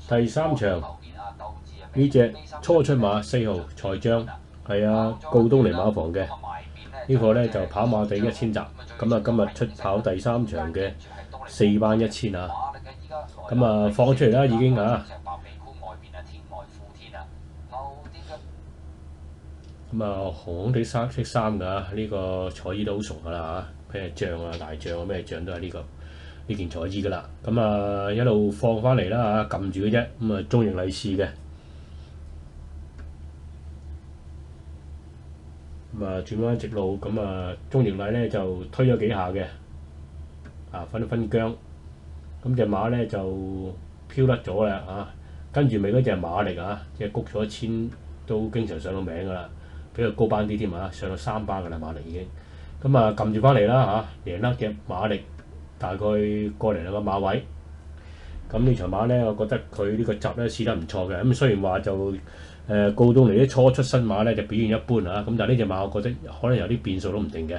第三場呢隻初出馬4號財將係告東尼馬房嘅，呢個咧就跑馬地1000集，咁啊今日出跑第三場嘅4班1000啊，咁啊放出嚟啦已經啊，咁啊紅紅地色衫㗎，呢個彩衣都好熟㗎啦嚇，咩將啊大將啊咩將都係呢件彩衣㗎啦，咁啊一路放翻嚟啦嚇，撳住嘅啫，咁啊中型利是嘅。咁啊轉彎直路，咁啊中型禮咧就推咗幾下嘅，分姜，咁隻馬咧就飄甩咗啦嚇，跟住尾嗰隻馬力即係谷咗1000都經常上到名㗎啦，比佢高班啲添上到3班㗎啦馬力已經，咁啊撳住翻嚟啦贏甩隻馬力大概過嚟2個馬位，咁呢場馬咧我覺得佢呢個集咧試得唔錯嘅，咁雖然話就告東尼啲初出新馬咧就表現一般咁但係呢隻馬我覺得可能有啲變數都唔定嘅。